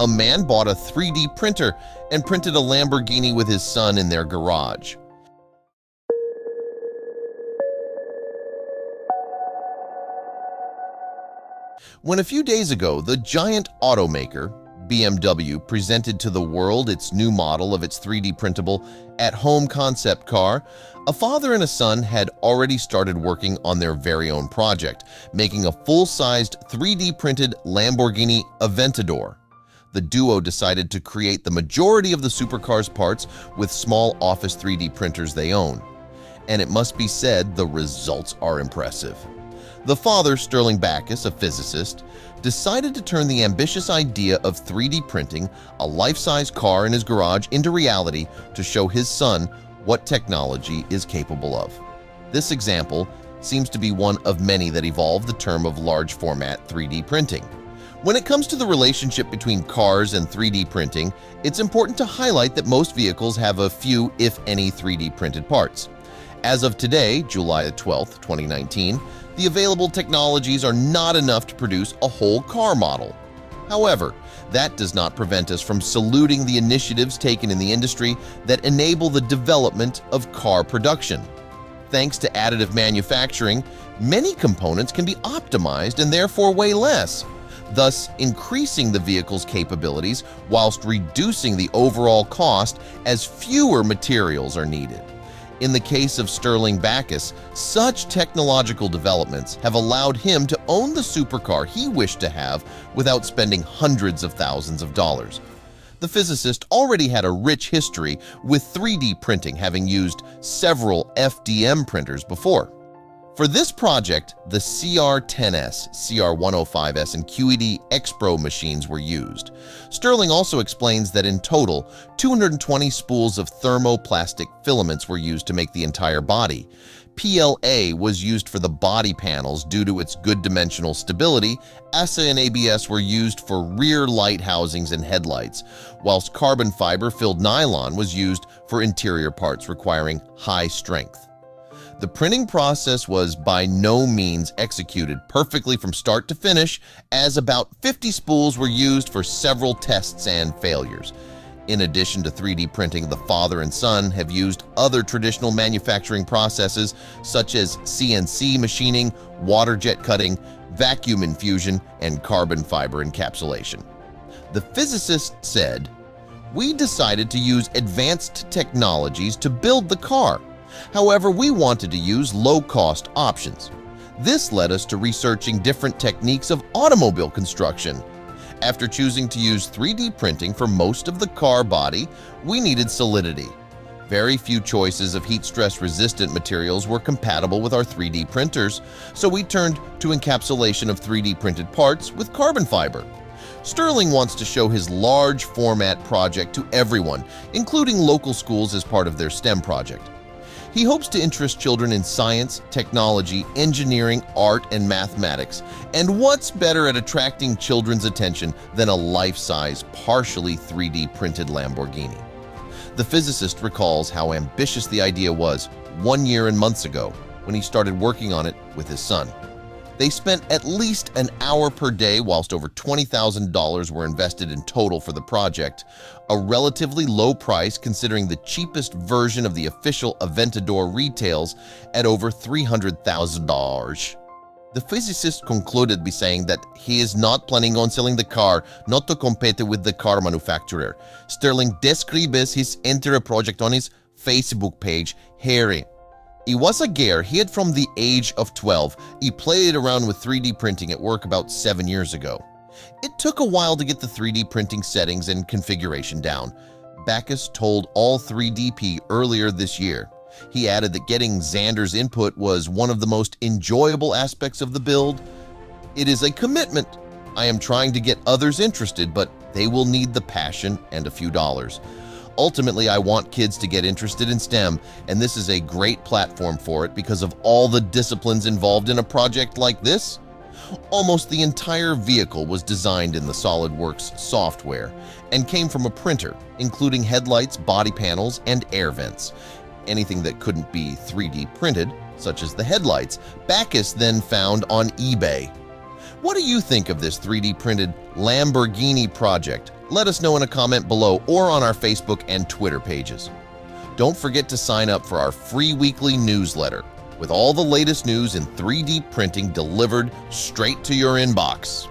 A man bought a 3D printer and printed a Lamborghini with his son in their garage. When a few days ago, the giant automaker, BMW, presented to the world its new model of its 3D printable at-home concept car, a father and a son had already started working on their very own project, making a full-sized 3D printed Lamborghini Aventador. The duo decided to create the majority of the supercar's parts with small office 3D printers they own. And it must be said, the results are impressive. The father, Sterling Backus, a physicist, decided to turn the ambitious idea of 3D printing a life-size car in his garage into reality to show his son what technology is capable of. This example seems to be one of many that evolved the term of large-format 3D printing. When it comes to the relationship between cars and 3D printing, it's important to highlight that most vehicles have a few, if any, 3D printed parts. As of today, July 12, 2019, the available technologies are not enough to produce a whole car model. However, that does not prevent us from saluting the initiatives taken in the industry that enable the development of car production. Thanks to additive manufacturing, many components can be optimized and therefore weigh less, thus increasing the vehicle's capabilities whilst reducing the overall cost as fewer materials are needed. In the case of Sterling Backus, such technological developments have allowed him to own the supercar he wished to have without spending hundreds of thousands of dollars. The physicist already had a rich history with 3D printing, having used several FDM printers before. For this project, the CR10S, CR105S, and QED X-Pro machines were used. Sterling also explains that in total, 220 spools of thermoplastic filaments were used to make the entire body. PLA was used for the body panels due to its good dimensional stability. ESA and ABS were used for rear light housings and headlights, whilst carbon fiber-filled nylon was used for interior parts requiring high strength. The printing process was by no means executed perfectly from start to finish, as about 50 spools were used for several tests and failures. In addition to 3D printing, the father and son have used other traditional manufacturing processes such as CNC machining, water jet cutting, vacuum infusion, and carbon fiber encapsulation. The physicist said, "We decided to use advanced technologies to build the car. However, we wanted to use low-cost options. This led us to researching different techniques of automobile construction. After choosing to use 3D printing for most of the car body, we needed solidity. Very few choices of heat-stress-resistant materials were compatible with our 3D printers, so we turned to encapsulation of 3D printed parts with carbon fiber." Sterling wants to show his large-format project to everyone, including local schools as part of their STEM project. He hopes to interest children in science, technology, engineering, art, and mathematics. And what's better at attracting children's attention than a life-size, partially 3D printed Lamborghini? The physicist recalls how ambitious the idea was 1 year and months ago when he started working on it with his son. They spent at least an hour per day, whilst over $20,000 were invested in total for the project, a relatively low price considering the cheapest version of the official Aventador retails at over $300,000. The physicist concluded by saying that he is not planning on selling the car, not to compete with the car manufacturer. Sterling describes his entire project on his Facebook page, Harry. He was a gearhead from the age of 12. He played around with 3D printing at work about 7 years ago. It took a while to get the 3D printing settings and configuration down. Backus told All3DP earlier this year. He added that getting Xander's input was one of the most enjoyable aspects of the build. "It is a commitment. I am trying to get others interested, but they will need the passion and a few dollars. Ultimately, I want kids to get interested in STEM, and this is a great platform for it because of all the disciplines involved in a project like this." Almost the entire vehicle was designed in the SolidWorks software and came from a printer, including headlights, body panels, and air vents. Anything that couldn't be 3D printed, such as the headlights, Backus then found on eBay. What do you think of this 3D printed Lamborghini project? Let us know in a comment below or on our Facebook and Twitter pages. Don't forget to sign up for our free weekly newsletter with all the latest news in 3D printing delivered straight to your inbox.